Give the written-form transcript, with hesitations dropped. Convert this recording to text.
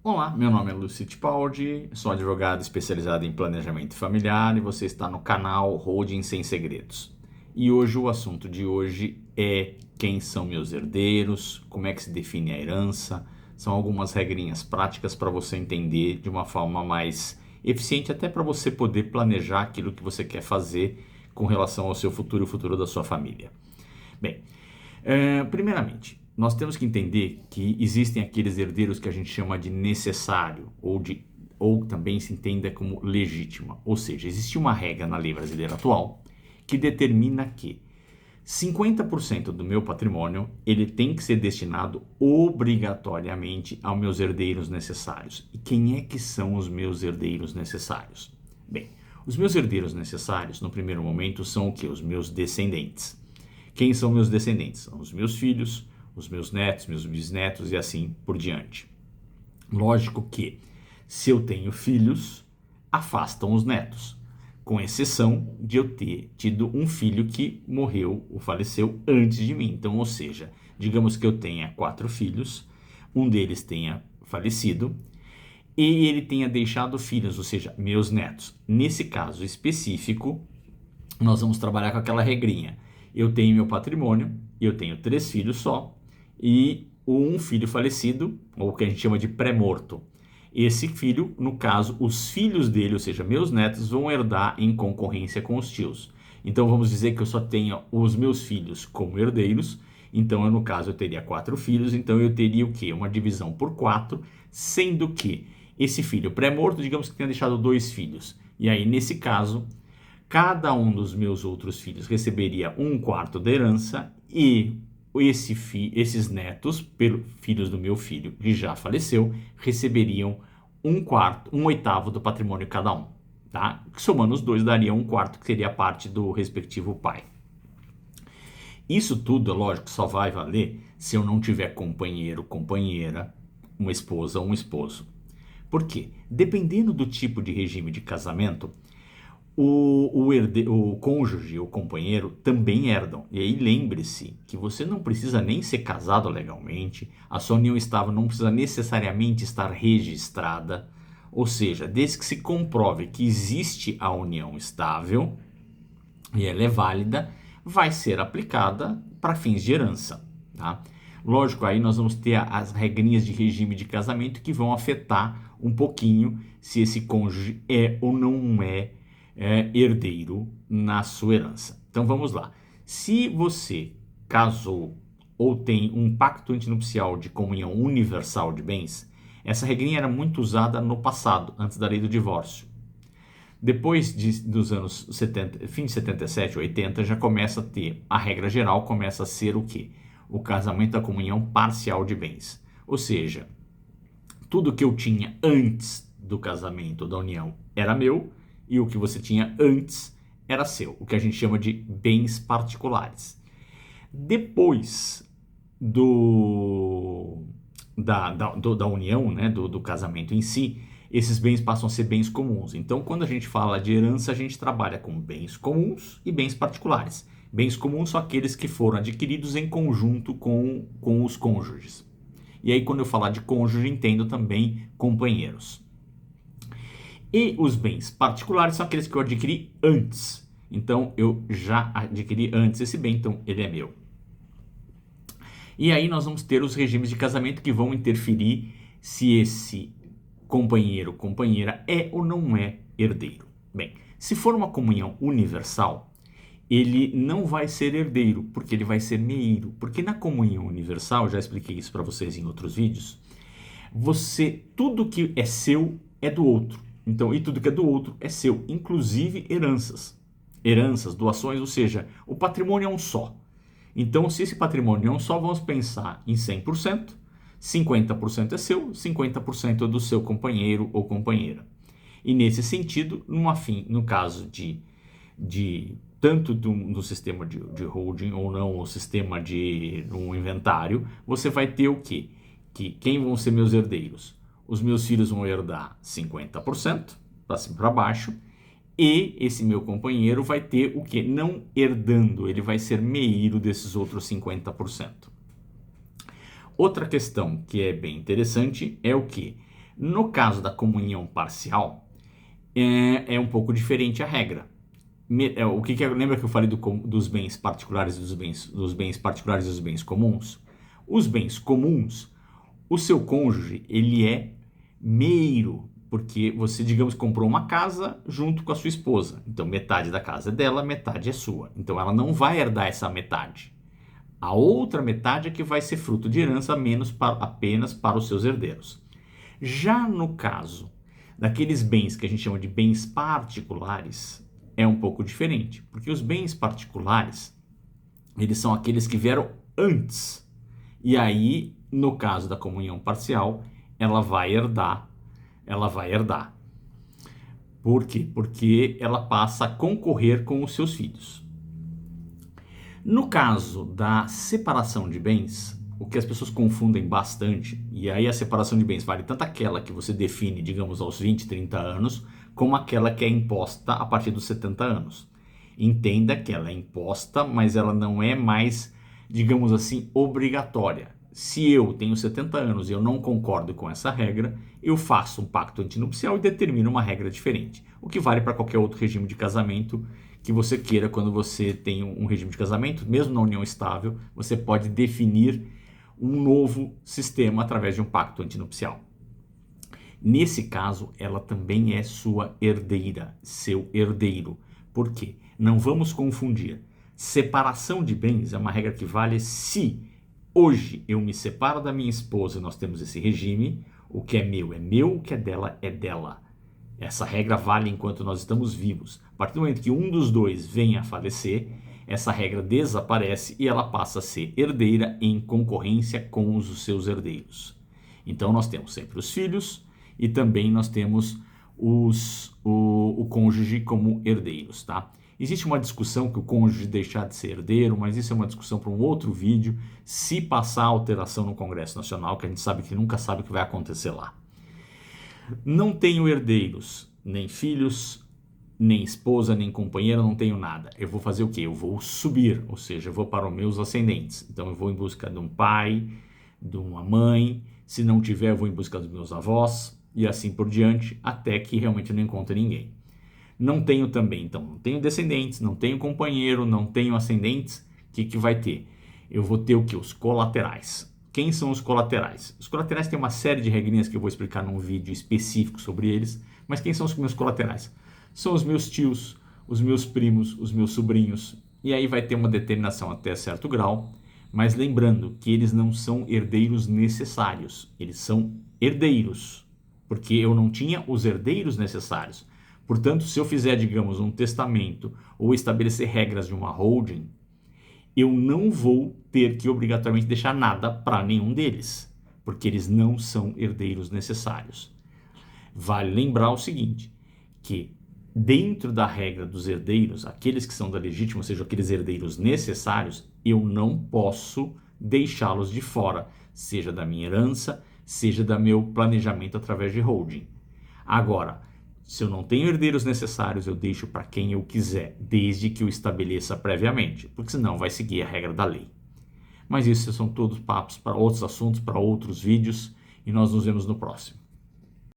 Olá, meu nome é Lúcio Tipaldi, sou advogado especializado em planejamento familiar e você está no canal Holding Sem Segredos. E hoje o assunto de hoje é quem são meus herdeiros, como é que se define a herança, são algumas regrinhas práticas para você entender de uma forma mais eficiente, até para você poder planejar aquilo que você quer fazer com relação ao seu futuro e o futuro da sua família. Bem, primeiramente, nós temos que entender que existem aqueles herdeiros que a gente chama de necessário ou também se entenda como legítima. Ou seja, existe uma regra na lei brasileira atual que determina que 50% do meu patrimônio ele tem que ser destinado obrigatoriamente aos meus herdeiros necessários. E quem é que são os meus herdeiros necessários? Bem, os meus herdeiros necessários, no primeiro momento, são o que? Os meus descendentes. Quem são meus descendentes? São os meus filhos, os meus netos, meus bisnetos e assim por diante. Lógico que, se eu tenho filhos, afastam os netos, com exceção de eu ter tido um filho que morreu ou faleceu antes de mim. Então, ou seja, digamos que eu tenha 4 filhos, um deles tenha falecido e ele tenha deixado filhos, ou seja, meus netos. Nesse caso específico, nós vamos trabalhar com aquela regrinha. Eu tenho meu patrimônio, eu tenho 3 filhos só, e um filho falecido, ou o que a gente chama de pré-morto. Esse filho, no caso, os filhos dele, ou seja, meus netos, vão herdar em concorrência com os tios. Então vamos dizer que eu só tenho os meus filhos como herdeiros, então no caso eu teria 4 filhos, então eu teria o quê? Uma divisão por 4, sendo que esse filho pré-morto, digamos que tenha deixado 2 filhos. E aí, nesse caso, cada um dos meus outros filhos receberia 1/4 da herança e esses netos, filhos do meu filho que já faleceu, receberiam 1/4, 1/8 do patrimônio cada um. Tá? Somando os dois, daria 1/4, que seria parte do respectivo pai. Isso tudo, é lógico, só vai valer se eu não tiver companheiro, companheira, uma esposa ou um esposo. Por quê? Dependendo do tipo de regime de casamento, o cônjuge, o companheiro, também herdam. E aí lembre-se que você não precisa nem ser casado legalmente, a sua união estável não precisa necessariamente estar registrada, ou seja, desde que se comprove que existe a união estável e ela é válida, vai ser aplicada para fins de herança. Tá? Lógico, aí nós vamos ter as regrinhas de regime de casamento que vão afetar um pouquinho se esse cônjuge é ou não é herdeiro na sua herança. Então vamos lá. Se você casou ou tem um pacto antinupcial de comunhão universal de bens, essa regrinha era muito usada no passado, antes da lei do divórcio. Depois dos anos 70, fim de 77, 80, já começa a ter, a regra geral começa a ser o quê? O casamento da comunhão parcial de bens. Ou seja, tudo que eu tinha antes do casamento, da união, era meu, e o que você tinha antes era seu, o que a gente chama de bens particulares. Depois da união, né, do casamento em si, esses bens passam a ser bens comuns. Então, quando a gente fala de herança, a gente trabalha com bens comuns e bens particulares. Bens comuns são aqueles que foram adquiridos em conjunto com os cônjuges. E aí, quando eu falar de cônjuge, entendo também companheiros. E os bens particulares são aqueles que eu adquiri antes. Então, eu já adquiri antes esse bem, então ele é meu. E aí nós vamos ter os regimes de casamento que vão interferir se esse companheiro, companheira é ou não é herdeiro. Bem, se for uma comunhão universal, ele não vai ser herdeiro, porque ele vai ser meio. Porque na comunhão universal, já expliquei isso para vocês em outros vídeos, tudo que é seu é do outro. Então, e tudo que é do outro é seu, inclusive heranças. Heranças, doações, ou seja, o patrimônio é um só. Então, se esse patrimônio é um só, vamos pensar em 100%, 50% é seu, 50% é do seu companheiro ou companheira. E nesse sentido, no caso de tanto do sistema de holding ou não, o sistema de um inventário, você vai ter o quê? Que quem vão ser meus herdeiros? Os meus filhos vão herdar 50%, para cima e para baixo, e esse meu companheiro vai ter o quê? Não herdando, ele vai ser meio desses outros 50%. Outra questão que é bem interessante é o quê? No caso da comunhão parcial, é um pouco diferente a regra. Lembra que eu falei dos bens particulares e dos bens particulares e dos bens comuns? Os bens comuns, o seu cônjuge, ele é meiro, porque você, digamos, comprou uma casa junto com a sua esposa. Então, metade da casa é dela, metade é sua. Então, ela não vai herdar essa metade. A outra metade é que vai ser fruto de herança apenas para os seus herdeiros. Já no caso daqueles bens que a gente chama de bens particulares, é um pouco diferente, porque os bens particulares, eles são aqueles que vieram antes. E aí, no caso da comunhão parcial, ela vai herdar. Por quê? Porque ela passa a concorrer com os seus filhos. No caso da separação de bens, o que as pessoas confundem bastante, e aí a separação de bens vale tanto aquela que você define, digamos, aos 20, 30 anos, como aquela que é imposta a partir dos 70 anos. Entenda que ela é imposta, mas ela não é mais, digamos assim, obrigatória. Se eu tenho 70 anos e eu não concordo com essa regra, eu faço um pacto antinupcial e determino uma regra diferente. O que vale para qualquer outro regime de casamento que você queira. Quando você tem um regime de casamento, mesmo na união estável, você pode definir um novo sistema através de um pacto antinupcial. Nesse caso, ela também é sua herdeira, seu herdeiro. Por quê? Não vamos confundir. Separação de bens é uma regra que vale se hoje eu me separo da minha esposa e nós temos esse regime, o que é meu, o que é dela é dela. Essa regra vale enquanto nós estamos vivos. A partir do momento que um dos dois venha a falecer, essa regra desaparece e ela passa a ser herdeira em concorrência com os seus herdeiros. Então nós temos sempre os filhos e também nós temos o cônjuge como herdeiros, tá? Existe uma discussão que o cônjuge deixar de ser herdeiro, mas isso é uma discussão para um outro vídeo, se passar alteração no Congresso Nacional, que a gente sabe que nunca sabe o que vai acontecer lá. Não tenho herdeiros, nem filhos, nem esposa, nem companheira, não tenho nada. Eu vou fazer o quê? Eu vou subir, ou seja, eu vou para os meus ascendentes. Então eu vou em busca de um pai, de uma mãe, se não tiver eu vou em busca dos meus avós, e assim por diante, até que realmente eu não encontre ninguém. Não tenho também, então, não tenho descendentes, não tenho companheiro, não tenho ascendentes, o que vai ter? Eu vou ter o quê? Os colaterais. Quem são os colaterais? Os colaterais têm uma série de regrinhas que eu vou explicar num vídeo específico sobre eles, mas quem são os meus colaterais? São os meus tios, os meus primos, os meus sobrinhos, e aí vai ter uma determinação até certo grau, mas lembrando que eles não são herdeiros necessários, eles são herdeiros, porque eu não tinha os herdeiros necessários. Portanto, se eu fizer, digamos, um testamento ou estabelecer regras de uma holding, eu não vou ter que obrigatoriamente deixar nada para nenhum deles, porque eles não são herdeiros necessários. Vale lembrar o seguinte, que dentro da regra dos herdeiros, aqueles que são da legítima, ou seja, aqueles herdeiros necessários, eu não posso deixá-los de fora, seja da minha herança, seja do meu planejamento através de holding. Agora, se eu não tenho herdeiros necessários, eu deixo para quem eu quiser, desde que eu estabeleça previamente, porque senão vai seguir a regra da lei. Mas isso são todos papos para outros assuntos, para outros vídeos, e nós nos vemos no próximo.